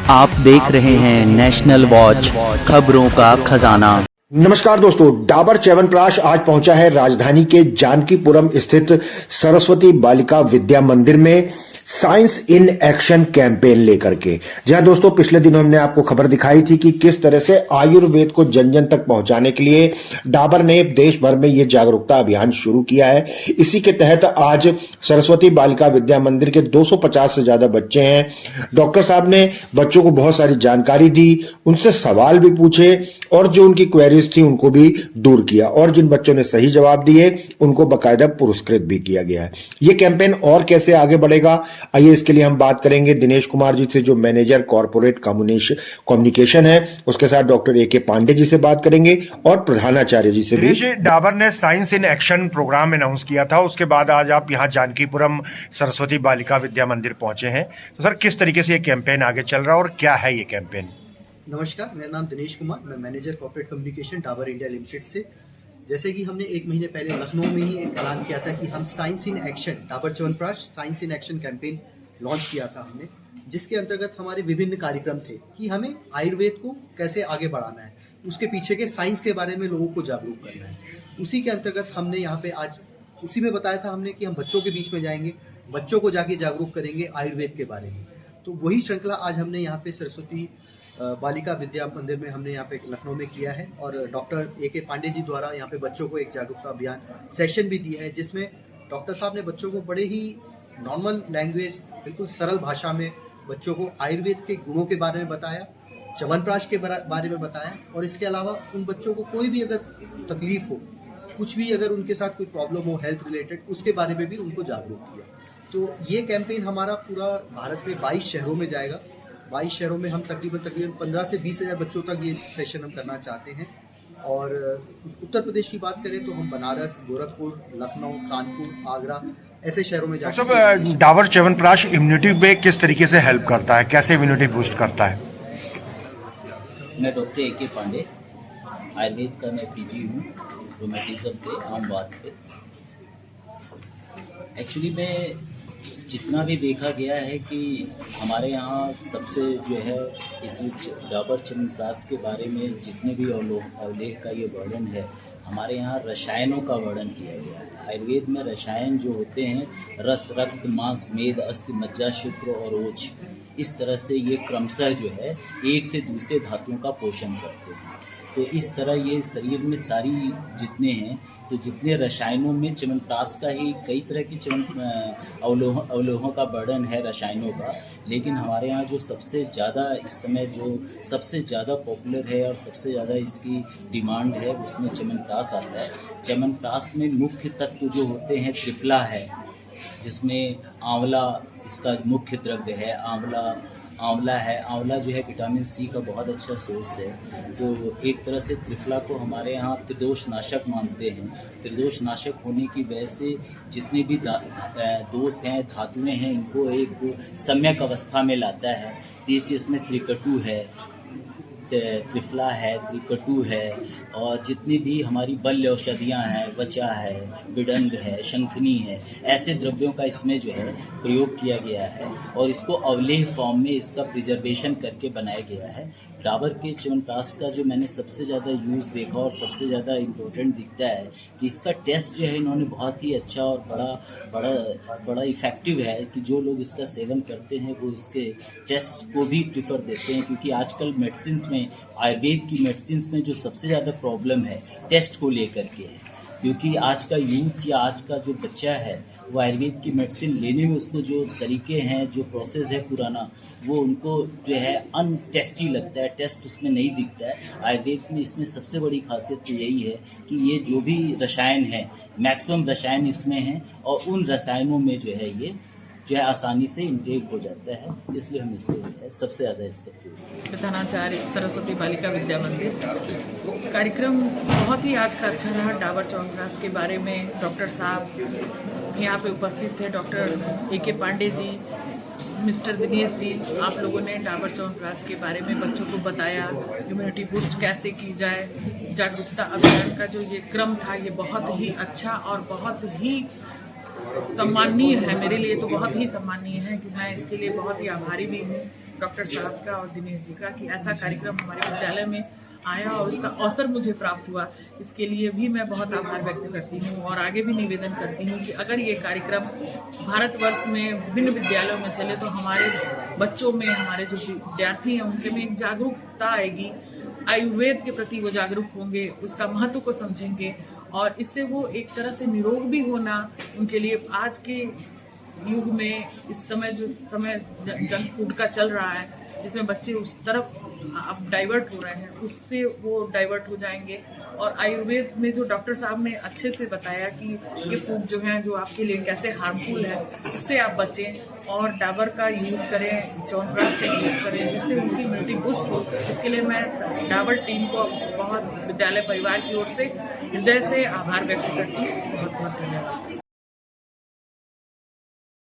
आप देख रहे हैं नेशनल वॉच, खबरों का खजाना। नमस्कार दोस्तों, डाबर च्यवनप्राश आज पहुंचा है राजधानी के जानकीपुरम स्थित सरस्वती बालिका विद्या मंदिर में साइंस इन एक्शन कैंपेन लेकर के। जहां दोस्तों पिछले दिनों हमने आपको खबर दिखाई थी कि किस तरह से आयुर्वेद को जन जन तक पहुंचाने के लिए डाबर ने देश भर में ये जागरूकता अभियान शुरू किया है। इसी के तहत आज सरस्वती बालिका विद्या मंदिर के 250 से ज्यादा बच्चे हैं। डॉक्टर साहब ने बच्चों को बहुत सारी जानकारी दी, उनसे सवाल भी पूछे और जो उनकी क्वेरीज थी उनको भी दूर किया, और जिन बच्चों ने सही जवाब दिए उनको बाकायदा पुरस्कृत भी किया गया है। ये कैंपेन और कैसे आगे बढ़ेगा, आइए इसके लिए हम बात करेंगे दिनेश कुमार जी से, जो मैनेजर कॉर्पोरेट कम्युनिकेशन है। उसके साथ डॉक्टर ए.के. पांडे जी से बात करेंगे और प्रधानाचार्य जी से भी। डाबर ने science in action programme announce किया था, उसके बाद आज आप यहाँ जानकीपुरम सरस्वती बालिका विद्या मंदिर पहुंचे हैं। तो सर, किस तरीके से ये कैंपेन आगे चल रहा है और क्या है ये कैंपेन? नमस्कार, मेरा नाम दिनेश कुमार, मैं manager corporate communication Dabur India limited से। जैसे कि हमने एक महीने पहले लखनऊ में ही एक ऐलान किया था कि हम science in action Dabur chyawanprash science in action campaign launch किया था हमने, जिसके अंतर्गत हमारे विभिन्न कार्यक्रम थे कि हमें आयुर्वेद को कैसे आगे बढ़ाना है, उसके पीछे के साइंस के बारे में लोगों को जागरूक करना है। उसी के अंतर्गत हमने यहाँ पे आज उसी में बताया था हमने कि हम बच्चों के बीच में जाएंगे, बच्चों को जाके जागरूक करेंगे आयुर्वेद के बारे में। तो वही श्रृंखला आज हमने यहाँ पे सरस्वती बालिका विद्या मंदिर में हमने यहाँ पे लखनऊ में किया है, और डॉक्टर ए.के. पांडे जी द्वारा यहाँ पे बच्चों को एक जागरूकता अभियान सेशन भी दिया है, जिसमें डॉक्टर साहब ने बच्चों को बड़े ही नॉर्मल लैंग्वेज, बिल्कुल सरल भाषा में बच्चों को आयुर्वेद के गुणों के बारे में बताया, च्यवनप्राश के बारे में बताया, और इसके अलावा उन बच्चों को कोई भी अगर तकलीफ हो, कुछ भी अगर उनके साथ कोई प्रॉब्लम हो हेल्थ रिलेटेड, उसके बारे में भी उनको जागरूक किया। तो ये कैंपेन हमारा पूरा भारत में 22 शहरों में जाएगा। 22 शहरों में हम तकरीबन 15 से 20 हज़ार बच्चों तक ये सेशन हम करना चाहते हैं। और उत्तर प्रदेश की बात करें तो हम बनारस, गोरखपुर, लखनऊ, कानपुर, आगरा ऐसे शहरों में जाते हैं। सब डाबर च्यवनप्राश इम्यूनिटी पे किस तरीके से हेल्प करता है, कैसे इम्यूनिटी बूस्ट करता है? मैं डॉक्टर ए.के. पांडे, आयुर्वेद का मैं पीजी हूँ, रोमेटिज्म पे, आम बात पे। एक्चुअली में जितना भी देखा गया है कि हमारे यहाँ सबसे जो है इस डाबर च्यवनप्राश के बारे में जितने भी अवलेख का ये वर्णन है, हमारे यहाँ रसायनों का वर्णन किया गया है। आयुर्वेद में रसायन जो होते हैं, रस, रक्त, मांस, मेद, अस्थि, मज्जा, शुक्र और ओज, इस तरह से ये क्रमशः जो है एक से दूसरे धातुओं का पोषण करते हैं। तो इस तरह ये शरीर में सारी जितने हैं, तो जितने रसायनों में च्यवनप्राश का ही कई तरह की अवलोहों का वर्णन है रसायनों का, लेकिन हमारे यहाँ जो सबसे ज़्यादा इस समय जो सबसे ज़्यादा पॉपुलर है और सबसे ज़्यादा इसकी डिमांड है, उसमें च्यवनप्राश आता है। च्यवनप्राश में मुख्य तत्व जो होते हैं त्रिफला है, जिसमें आंवला इसका मुख्य द्रव्य है। आंवला है, आंवला जो है विटामिन सी का बहुत अच्छा सोर्स है। तो एक तरह से त्रिफला को हमारे यहाँ त्रिदोष नाशक मानते हैं। त्रिदोष नाशक होने की वजह से जितने भी दोष हैं, धातुएं हैं, इनको एक सम्यक अवस्था में लाता है। तीसरी इसमें त्रिकटु है, त्रिफला है, त्रिकटु है, और जितनी भी हमारी बल्य औषधियाँ हैं, वचा है, बिडंग है, शंखनी है, ऐसे द्रव्यों का इसमें जो है प्रयोग किया गया है, और इसको अवलेह फॉर्म में इसका प्रिजर्वेशन करके बनाया गया है। डाबर के च्यवनप्राश का जो मैंने सबसे ज़्यादा यूज़ देखा और सबसे ज़्यादा इम्पोर्टेंट दिखता है कि इसका टेस्ट जो है इन्होंने बहुत ही अच्छा और बड़ा इफ़ेक्टिव है, कि जो लोग इसका सेवन करते हैं वो इसके टेस्ट को भी प्रीफर देते हैं। क्योंकि आजकल मेडिसिन्स में, आयुर्वेद की मेडिसिन्स में जो सबसे ज़्यादा प्रॉब्लम है टेस्ट को लेकर के है, क्योंकि आज का यूथ या आज का जो बच्चा है वो आयुर्वेद की मेडिसिन लेने में उसको जो तरीके हैं, जो प्रोसेस है पुराना, वो उनको जो है अनटेस्टी लगता है, टेस्ट उसमें नहीं दिखता है। आयुर्वेद में इसमें सबसे बड़ी खासियत तो यही है कि ये जो भी रसायन है, मैक्सिमम रसायन इसमें हैं, और उन रसायनों में जो है ये जो है आसानी से इंटेक हो जाता है, इसलिए हम इसको जो है सबसे ज़्यादा इसका प्रयोग। प्रधानाचार्य सरस्वती बालिका विद्या मंदिर कार्यक्रम बहुत ही आज का अच्छा रहा। डाबर च्यवनप्राश के बारे में डॉक्टर साहब यहाँ पे उपस्थित थे, doctor A K. Pandey ji, mister Dinesh ji, आप लोगों ने डाबर च्यवनप्राश के बारे में बच्चों को बताया, इम्यूनिटी बूस्ट कैसे की जाए, जागरूकता अभियान का जो ये क्रम था ये बहुत ही अच्छा और बहुत ही सम्माननीय है, मेरे लिए तो बहुत ही सम्माननीय है कि मैं इसके लिए बहुत ही आभारी भी हूँ डॉक्टर साहब का और दिनेश जी का कि ऐसा कार्यक्रम हमारे विद्यालय में आया और उसका अवसर मुझे प्राप्त हुआ। इसके लिए भी मैं बहुत आभार व्यक्त करती हूँ और आगे भी निवेदन करती हूँ कि अगर ये कार्यक्रम भारतवर्ष में विभिन्न विद्यालयों में चले तो हमारे बच्चों में, हमारे जो विद्यार्थी हैं उनके में एक जागरूकता आएगी, आयुर्वेद के प्रति वो जागरूक होंगे, उसका महत्व को समझेंगे और इससे वो एक तरह से निरोग भी होना उनके लिए आज के युग में, इस समय जो समय जंक फूड का चल रहा है जिसमें बच्चे उस तरफ अब डाइवर्ट हो रहे हैं, उससे वो डाइवर्ट हो जाएंगे। और आयुर्वेद में जो डॉक्टर साहब ने अच्छे से बताया कि ये फूड जो है जो आपके लिए कैसे हार्मफुल है, इससे आप बचें और डाबर का यूज़ करें, च्यवनप्राश का यूज़ करें जिससे उनकी इम्यूनिटी बूस्ट हो। इसके लिए मैं डाबर टीम को बहुत विद्यालय परिवार की ओर से हृदय से आभार व्यक्त करती हूँ। बहुत बहुत धन्यवाद।